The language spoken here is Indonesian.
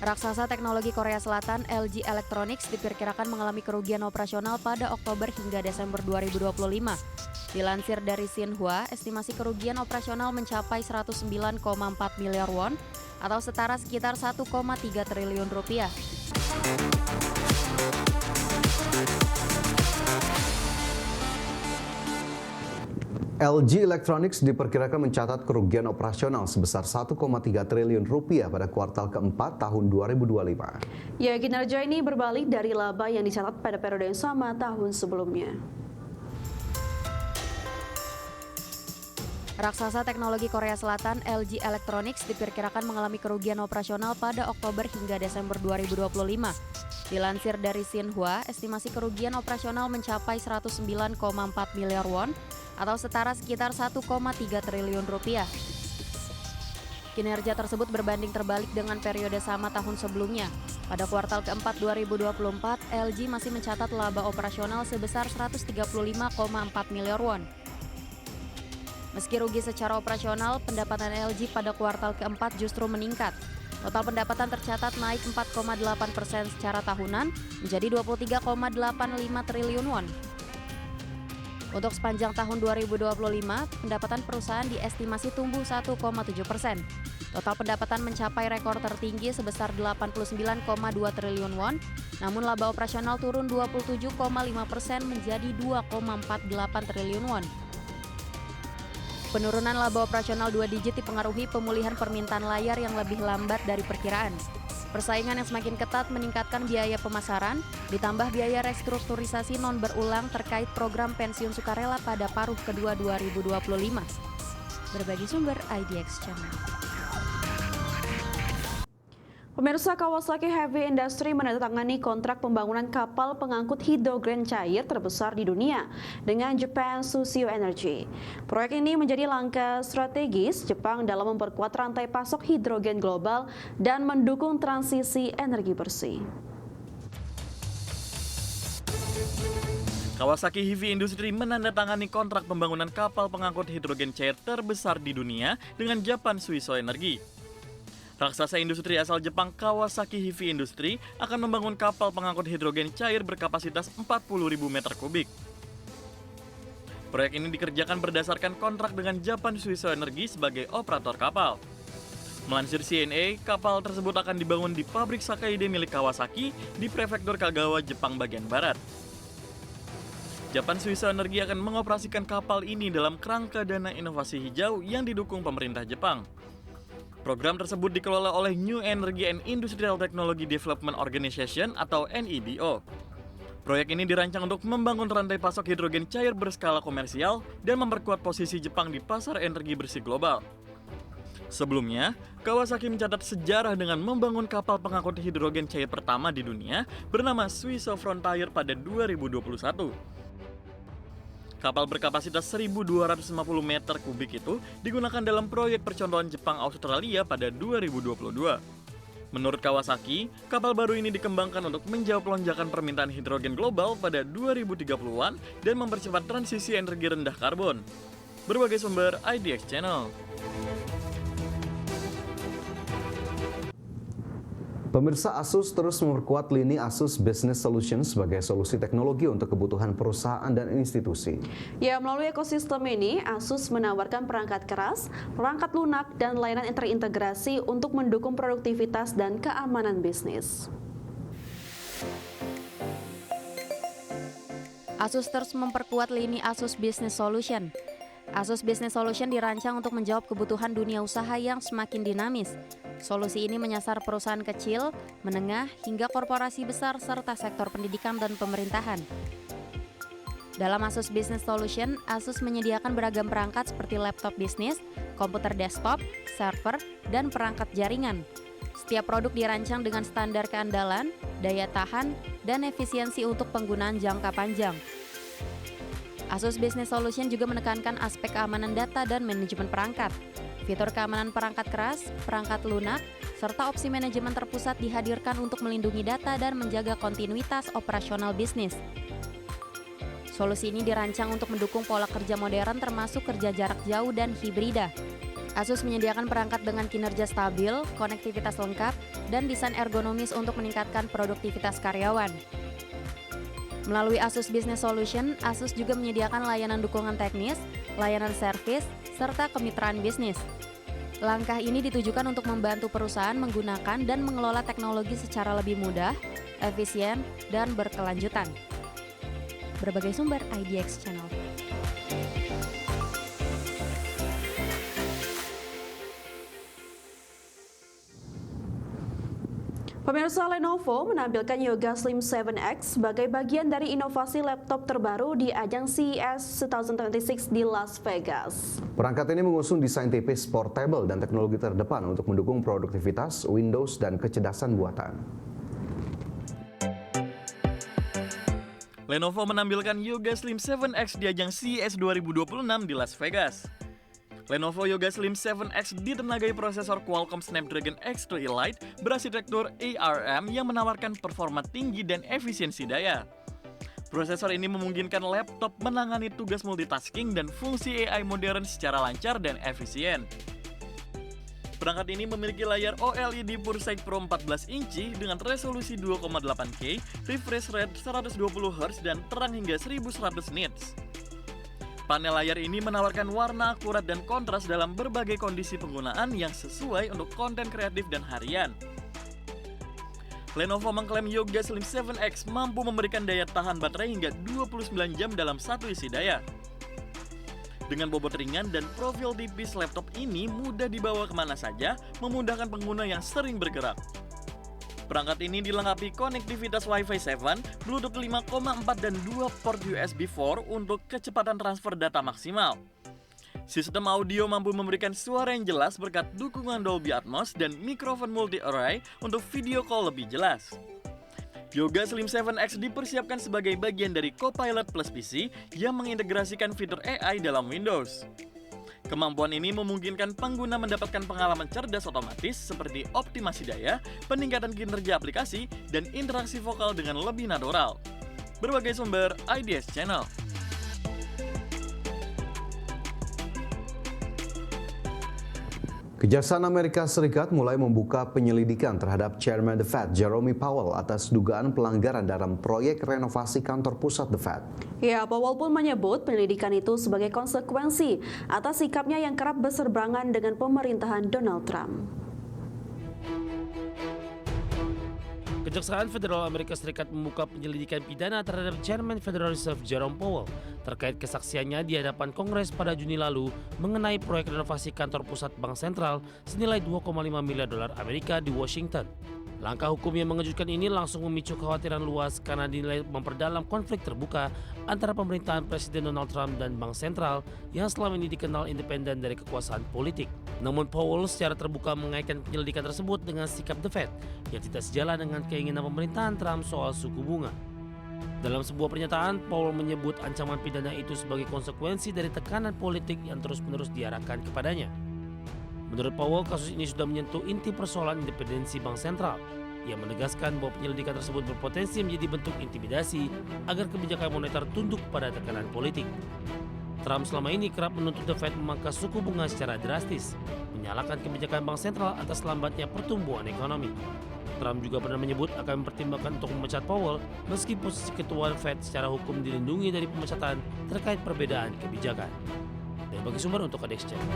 Raksasa teknologi Korea Selatan LG Electronics diperkirakan mengalami kerugian operasional pada Oktober hingga Desember 2025. Dilansir dari Xinhua, estimasi kerugian operasional mencapai 109,4 miliar won atau setara sekitar 1,3 triliun rupiah. LG Electronics diperkirakan mencatat kerugian operasional sebesar 1,3 triliun rupiah pada kuartal keempat tahun 2025. Ya, kinerja ini berbalik dari laba yang dicatat pada periode yang sama tahun sebelumnya. Raksasa teknologi Korea Selatan LG Electronics diperkirakan mengalami kerugian operasional pada Oktober hingga Desember 2025. Dilansir dari Xinhua, estimasi kerugian operasional mencapai 109,4 miliar won atau setara sekitar 1,3 triliun rupiah. Kinerja tersebut berbanding terbalik dengan periode sama tahun sebelumnya. Pada kuartal keempat 2024, LG masih mencatat laba operasional sebesar 135,4 miliar won. Meski rugi secara operasional, pendapatan LG pada kuartal keempat justru meningkat. Total pendapatan tercatat naik 4,8% secara tahunan menjadi 23,85 triliun won. Untuk sepanjang tahun 2025, pendapatan perusahaan diestimasi tumbuh 1,7%. Total pendapatan mencapai rekor tertinggi sebesar 89,2 triliun won, namun laba operasional turun 27,5% menjadi 2,48 triliun won. Penurunan laba operasional 2 digit dipengaruhi pemulihan permintaan layar yang lebih lambat dari perkiraan. Persaingan yang semakin ketat meningkatkan biaya pemasaran, ditambah biaya restrukturisasi non berulang terkait program pensiun sukarela pada paruh kedua 2025. Berbagi sumber IDX Channel. Pemirsa, Kawasaki Heavy Industry menandatangani kontrak pembangunan kapal pengangkut hidrogen cair terbesar di dunia dengan Japan Susio Energy. Proyek ini menjadi langkah strategis Jepang dalam memperkuat rantai pasok hidrogen global dan mendukung transisi energi bersih. Kawasaki Heavy Industry menandatangani kontrak pembangunan kapal pengangkut hidrogen cair terbesar di dunia dengan Japan Suiso Energy. Raksasa industri asal Jepang Kawasaki Heavy Industry akan membangun kapal pengangkut hidrogen cair berkapasitas 40.000 meter kubik. Proyek ini dikerjakan berdasarkan kontrak dengan Japan Suiso Energy sebagai operator kapal. Melansir CNA, kapal tersebut akan dibangun di pabrik Sakaide milik Kawasaki di Prefektur Kagawa, Jepang bagian barat. Japan Suiso Energy akan mengoperasikan kapal ini dalam kerangka dana inovasi hijau yang didukung pemerintah Jepang. Program tersebut dikelola oleh New Energy and Industrial Technology Development Organization atau NEDO. Proyek ini dirancang untuk membangun rantai pasok hidrogen cair berskala komersial dan memperkuat posisi Jepang di pasar energi bersih global. Sebelumnya, Kawasaki mencatat sejarah dengan membangun kapal pengangkut hidrogen cair pertama di dunia bernama Suiso Frontier pada 2021. Kapal berkapasitas 1.250 meter kubik itu digunakan dalam proyek percontohan Jepang-Australia pada 2022. Menurut Kawasaki, kapal baru ini dikembangkan untuk menjawab lonjakan permintaan hidrogen global pada 2030-an dan mempercepat transisi energi rendah karbon. Berbagai sumber IDX Channel. Pemirsa, Asus terus memperkuat lini Asus Business Solutions sebagai solusi teknologi untuk kebutuhan perusahaan dan institusi. Ya, melalui ekosistem ini, Asus menawarkan perangkat keras, perangkat lunak, dan layanan terintegrasi untuk mendukung produktivitas dan keamanan bisnis. Asus terus memperkuat lini Asus Business Solution. Asus Business Solution dirancang untuk menjawab kebutuhan dunia usaha yang semakin dinamis. Solusi ini menyasar perusahaan kecil, menengah, hingga korporasi besar serta sektor pendidikan dan pemerintahan. Dalam Asus Business Solution, Asus menyediakan beragam perangkat seperti laptop bisnis, komputer desktop, server, dan perangkat jaringan. Setiap produk dirancang dengan standar keandalan, daya tahan, dan efisiensi untuk penggunaan jangka panjang. Asus Business Solution juga menekankan aspek keamanan data dan manajemen perangkat. Fitur keamanan perangkat keras, perangkat lunak, serta opsi manajemen terpusat dihadirkan untuk melindungi data dan menjaga kontinuitas operasional bisnis. Solusi ini dirancang untuk mendukung pola kerja modern termasuk kerja jarak jauh dan hibrida. Asus menyediakan perangkat dengan kinerja stabil, konektivitas lengkap, dan desain ergonomis untuk meningkatkan produktivitas karyawan. Melalui Asus Business Solution, Asus juga menyediakan layanan dukungan teknis, layanan servis, serta kemitraan bisnis. Langkah ini ditujukan untuk membantu perusahaan menggunakan dan mengelola teknologi secara lebih mudah, efisien, dan berkelanjutan. Berbagai sumber IDX Channel. Pemirsa, Lenovo menampilkan Yoga Slim 7X sebagai bagian dari inovasi laptop terbaru di ajang CES 2026 di Las Vegas. Perangkat ini mengusung desain tipis portable dan teknologi terdepan untuk mendukung produktivitas, Windows, dan kecerdasan buatan. Lenovo menampilkan Yoga Slim 7X di ajang CES 2026 di Las Vegas. Lenovo Yoga Slim 7X ditenagai prosesor Qualcomm Snapdragon X3 Elite berarsitektur ARM yang menawarkan performa tinggi dan efisiensi daya. Prosesor ini memungkinkan laptop menangani tugas multitasking dan fungsi AI modern secara lancar dan efisien. Perangkat ini memiliki layar OLED PureSight Pro 14 inci dengan resolusi 2,8K, refresh rate 120Hz dan terang hingga 1100 nits. Panel layar ini menawarkan warna akurat dan kontras dalam berbagai kondisi penggunaan yang sesuai untuk konten kreatif dan harian. Lenovo mengklaim Yoga Slim 7X mampu memberikan daya tahan baterai hingga 29 jam dalam satu isi daya. Dengan bobot ringan dan profil tipis, laptop ini mudah dibawa kemana saja, memudahkan pengguna yang sering bergerak. Perangkat ini dilengkapi konektivitas Wi-Fi 7, Bluetooth 5,4 dan 2 port USB 4 untuk kecepatan transfer data maksimal. Sistem audio mampu memberikan suara yang jelas berkat dukungan Dolby Atmos dan mikrofon multi-array untuk video call lebih jelas. Yoga Slim 7X dipersiapkan sebagai bagian dari Copilot Plus PC yang mengintegrasikan fitur AI dalam Windows. Kemampuan ini memungkinkan pengguna mendapatkan pengalaman cerdas otomatis seperti optimasi daya, peningkatan kinerja aplikasi, dan interaksi vokal dengan lebih natural. Berbagai sumber IDX Channel. Kejaksaan Amerika Serikat mulai membuka penyelidikan terhadap Chairman The Fed, Jerome Powell, atas dugaan pelanggaran dalam proyek renovasi kantor pusat The Fed. Ya, Powell pun menyebut penyelidikan itu sebagai konsekuensi atas sikapnya yang kerap berseberangan dengan pemerintahan Donald Trump. Kejaksaan Federal Amerika Serikat membuka penyelidikan pidana terhadap Chairman Federal Reserve Jerome Powell terkait kesaksiannya di hadapan Kongres pada Juni lalu mengenai proyek renovasi kantor pusat Bank Sentral senilai 2,5 miliar dolar Amerika di Washington. Langkah hukum yang mengejutkan ini langsung memicu kekhawatiran luas karena dinilai memperdalam konflik terbuka antara pemerintahan Presiden Donald Trump dan Bank Sentral yang selama ini dikenal independen dari kekuasaan politik. Namun Powell secara terbuka mengaitkan penyelidikan tersebut dengan sikap The Fed yang tidak sejalan dengan keinginan pemerintahan Trump soal suku bunga. Dalam sebuah pernyataan, Powell menyebut ancaman pidana itu sebagai konsekuensi dari tekanan politik yang terus-menerus diarahkan kepadanya. Menurut Powell, kasus ini sudah menyentuh inti persoalan independensi Bank Sentral. Ia menegaskan bahwa penyelidikan tersebut berpotensi menjadi bentuk intimidasi agar kebijakan moneter tunduk pada tekanan politik. Trump selama ini kerap menuntut The Fed memangkas suku bunga secara drastis, menyalahkan kebijakan Bank Sentral atas lambatnya pertumbuhan ekonomi. Trump juga pernah menyebut akan mempertimbangkan untuk memecat Powell meski posisi ketua Fed secara hukum dilindungi dari pemecatan terkait perbedaan kebijakan. Dari bagi sumber untuk IDX Channel.